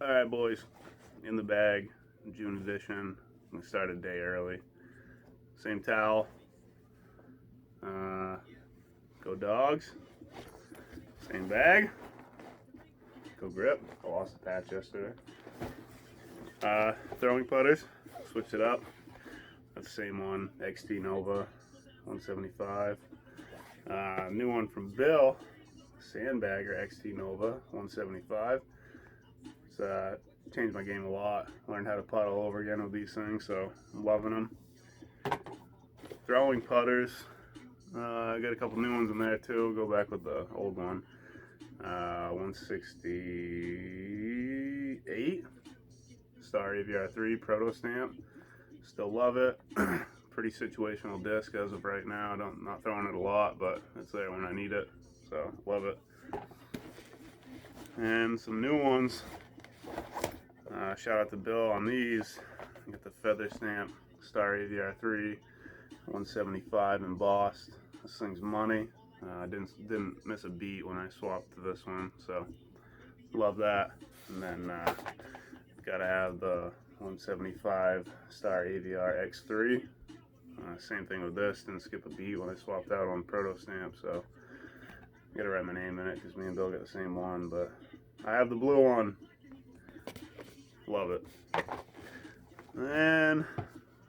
Alright boys, in the bag, June edition. We started a day early. Same towel. Go dogs. Same bag. Go grip. I lost the patch yesterday. Throwing putters. Switch it up. That's the same one. XT Nova 175. New one from Bill. Sandbagger XT Nova 175. It's changed my game a lot. Learned how to putt all over again with these things, so I'm loving them. Throwing putters. I got a couple new ones in there too. Go back with the old one. 168 Star AVR3 Proto Stamp. Still love it. Pretty situational disc as of right now. Not throwing it a lot, but it's there when I need it. So love it. And some new ones. Shout out to Bill on these. I got the Feather Stamp Star AVR3 175 embossed. This thing's money. Didn't miss a beat when I swapped to this one, so love that. And then gotta have the 175 Star AVR X3. Same thing with this. Didn't skip a beat when I swapped out on Proto Stamp, so gotta write my name in it because me and Bill got the same one. But I have the blue one. Love it. And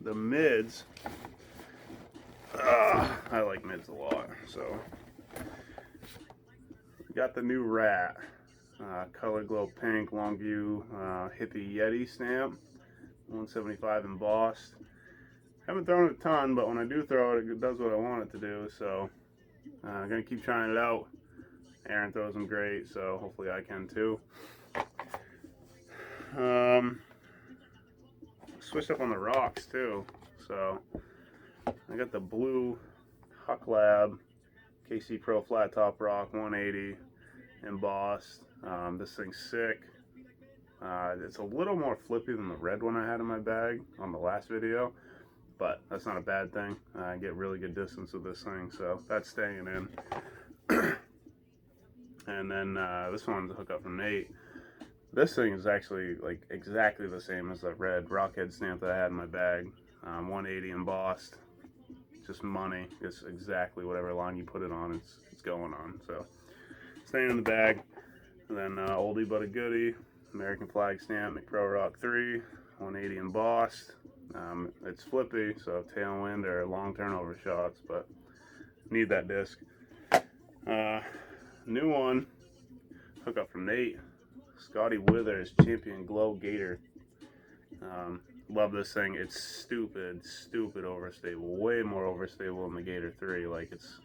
the mids. I like mids a lot. So we got the new Rat. Color Glow Pink Longview Hippie Yeti stamp. 175 embossed. Haven't thrown it a ton, but when I do throw it, it does what I want it to do. So I'm going to keep trying it out. Aaron throws them great, so hopefully I can too. Switched up on the rocks too, so I got the blue Huck Lab KC Pro Flat Top Rock 180 embossed. This thing's sick. It's a little more flippy than the red one I had in my bag on the last video, but that's not a bad thing. I get really good distance with this thing, so that's staying in. And then this one's a hookup from Nate. This thing is actually like exactly the same as the red Rockhead stamp that I had in my bag. 180 embossed. Just money. It's exactly whatever line you put it on, it's going on. So staying in the bag. And then oldie but a goodie. American flag stamp McPro Rock 3. 180 embossed. It's flippy, so tailwind or long turnover shots, but need that disc. New one. Hookup from Nate. Scotty Withers Champion Glow Gator. Love this thing. It's stupid overstable. Way more overstable than the Gator 3. Like it's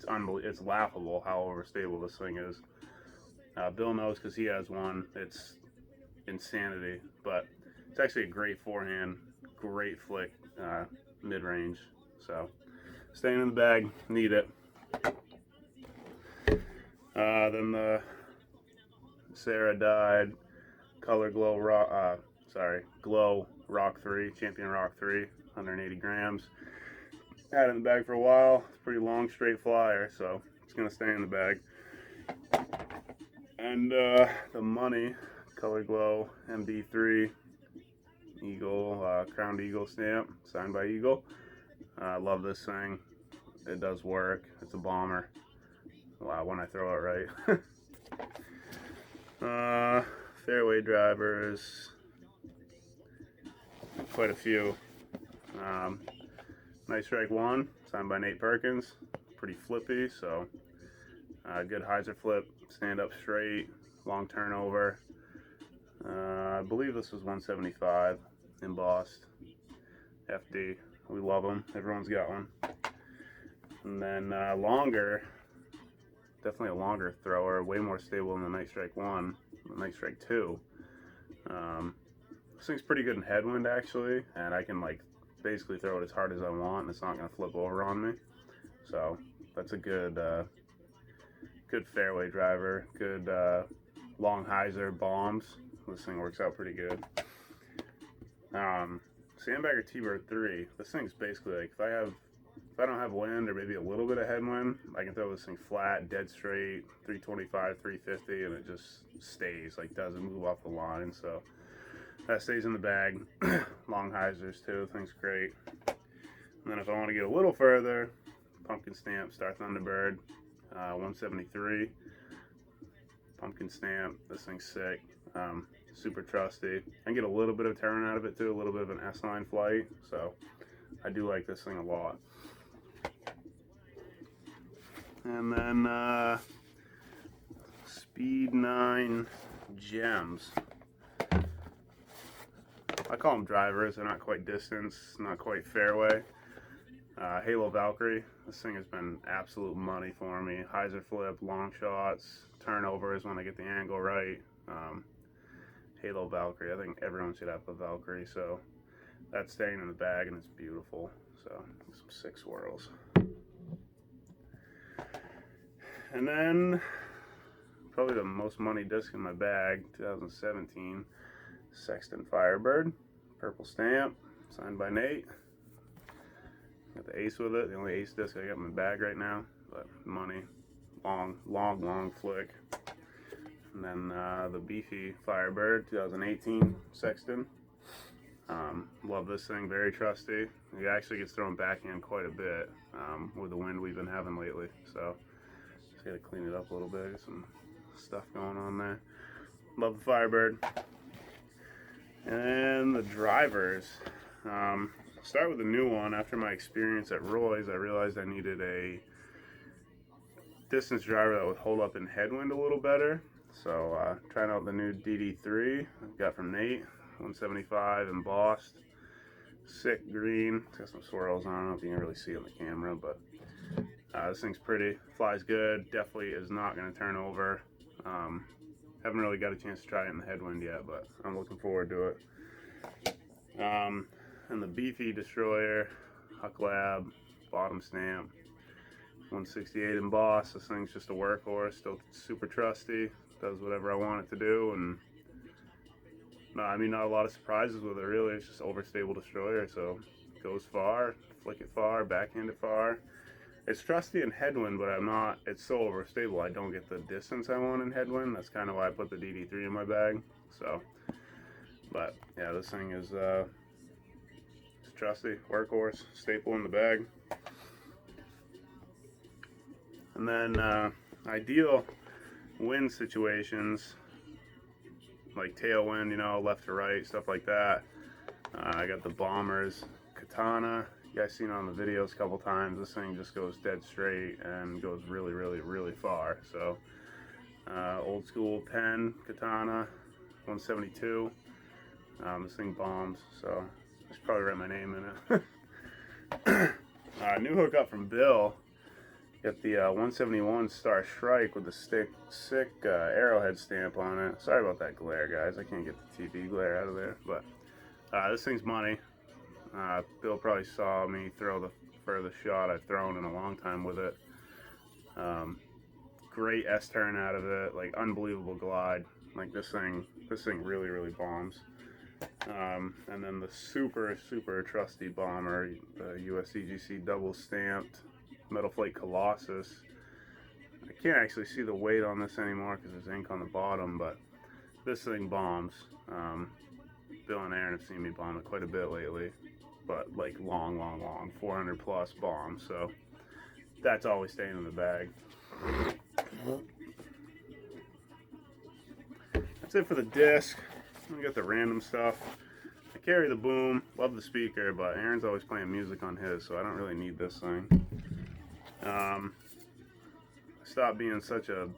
unbelievable. It's laughable how overstable this thing is. Bill knows because he has one. It's insanity, but it's actually a great forehand, great flick, mid-range. So staying in the bag, need it. Then the Sarah dyed Color Glow Glow Rock 3, Champion Rock 3, 180 grams. Had it in the bag for a while. It's a pretty long straight flyer, so it's gonna stay in the bag. And the Money Color Glow MD3 Eagle, Crowned Eagle stamp, signed by Eagle. Love this thing. It does work. It's a bomber. Wow, when I throw it right. Fairway drivers, quite a few. Nice Strike 1, signed by Nate Perkins. Pretty flippy, so good hyzer flip, stand up straight, long turnover. I believe this was 175 embossed. FD, we love them. Everyone's got one. And then longer. Definitely a longer thrower, way more stable than the Night Strike 1, the Night Strike 2. This thing's pretty good in headwind actually, and I can like basically throw it as hard as I want and it's not going to flip over on me. So that's a good good fairway driver, good long hyzer bombs. This thing works out pretty good. Sandbagger T-Bird 3, this thing's basically like if I have if I don't have wind or maybe a little bit of headwind, I can throw this thing flat, dead straight, 325, 350, and it just stays, like doesn't move off the line. So that stays in the bag. Long hyzers too, thing's great. And then if I want to get a little further, pumpkin stamp, Star Thunderbird, 173. Pumpkin stamp, this thing's sick. Super trusty. I can get a little bit of turn out of it too, a little bit of an S-line flight. So I do like this thing a lot. And then Speed 9 gems. I call them drivers. They're not quite distance, not quite fairway. Halo Valkyrie. This thing has been absolute money for me. Hyzer flip, long shots, turnovers when I get the angle right. Halo Valkyrie. I think everyone should have a Valkyrie. So that's staying in the bag and it's beautiful. So some sick swirls. And then probably the most money disc in my bag, 2017, Sexton Firebird, purple stamp, signed by Nate. Got the ace with it, the only ace disc I got in my bag right now, but money, long flick. And then the beefy Firebird, 2018 Sexton. Love this thing, very trusty. It actually gets thrown backhand quite a bit with the wind we've been having lately. So just gotta clean it up a little bit, some stuff going on there. Love the Firebird. And the drivers. Start with a new one. After my experience at Roy's, I realized I needed a distance driver that would hold up in headwind a little better. So trying out the new DD3 I got from Nate, 175 embossed, sick green. It's got some swirls on it. I don't know if you can really see it on the camera, but this thing's pretty, flies good, definitely is not going to turn over. Haven't really got a chance to try it in the headwind yet, but I'm looking forward to it. And the beefy Destroyer, Huck Lab, bottom stamp, 168 embossed. This thing's just a workhorse, still super trusty, does whatever I want it to do, and I mean, not a lot of surprises with it really. It's just overstable Destroyer, so it goes far, flick it far, backhand it far. It's trusty in headwind, but it's so overstable I don't get the distance I want in headwind. That's kind of why I put the DD3 in my bag. So, but yeah, this thing is it's trusty, workhorse, staple in the bag. And then ideal wind situations, like tailwind, you know, left to right, stuff like that. I got the Bombers Katana. You guys seen it on the videos a couple times. This thing just goes dead straight and goes really far. So old school Penn Katana, 172. This thing bombs, so I should probably write my name in it. New hookup from Bill. Got the 171 Star Shrike with the sick arrowhead stamp on it. Sorry about that glare, guys. I can't get the TV glare out of there, but this thing's money. Bill probably saw me throw the furthest shot I've thrown in a long time with it. Great S-turn out of it, like unbelievable glide. Like this thing really bombs. And then the super trusty bomber, the USCGC double stamped Metal Flake Colossus. I can't actually see the weight on this anymore because there's ink on the bottom, but this thing bombs. Bill and Aaron have seen me bomb it quite a bit lately, but like long 400 plus bombs, so that's always staying in the bag. That's it for the disc. We got the random stuff. I carry the boom, love the speaker, but Aaron's always playing music on his, so I don't really need this thing. I stopped being such a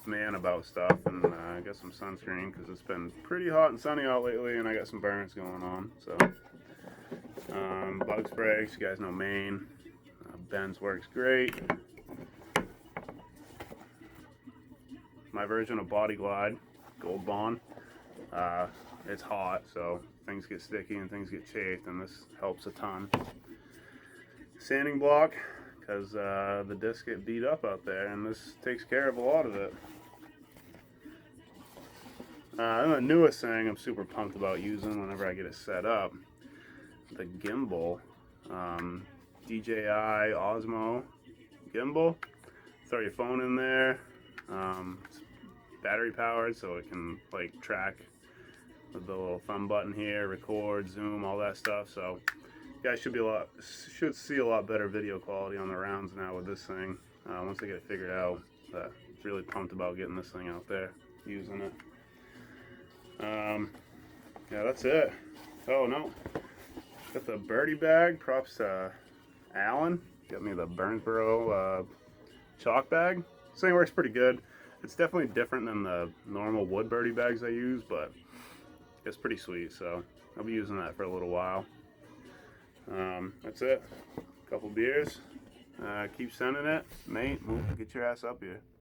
man about stuff, and I got some sunscreen because it's been pretty hot and sunny out lately, and I got some burns going on. So bug spray, you guys know Maine. Ben's works great. My version of Body Glide, Gold Bond. It's hot, so things get sticky and things get chafed, and this helps a ton. Sanding block, because the discs get beat up out there, and this takes care of a lot of it. The newest thing I'm super pumped about using whenever I get it set up, the gimbal. DJI Osmo gimbal. Throw your phone in there. It's battery powered, so it can like track with the little thumb button here, record, zoom, all that stuff. So you guys should see a lot better video quality on the rounds now with this thing. Once I get it figured out, really pumped about getting this thing out there, using it. Yeah, that's it. Oh no, got the birdie bag. Props to Alan. Got me the Burnsboro chalk bag. This thing works pretty good. It's definitely different than the normal wood birdie bags I use, but it's pretty sweet. So I'll be using that for a little while. That's it. Couple beers. Keep sending it, mate. Get your ass up here.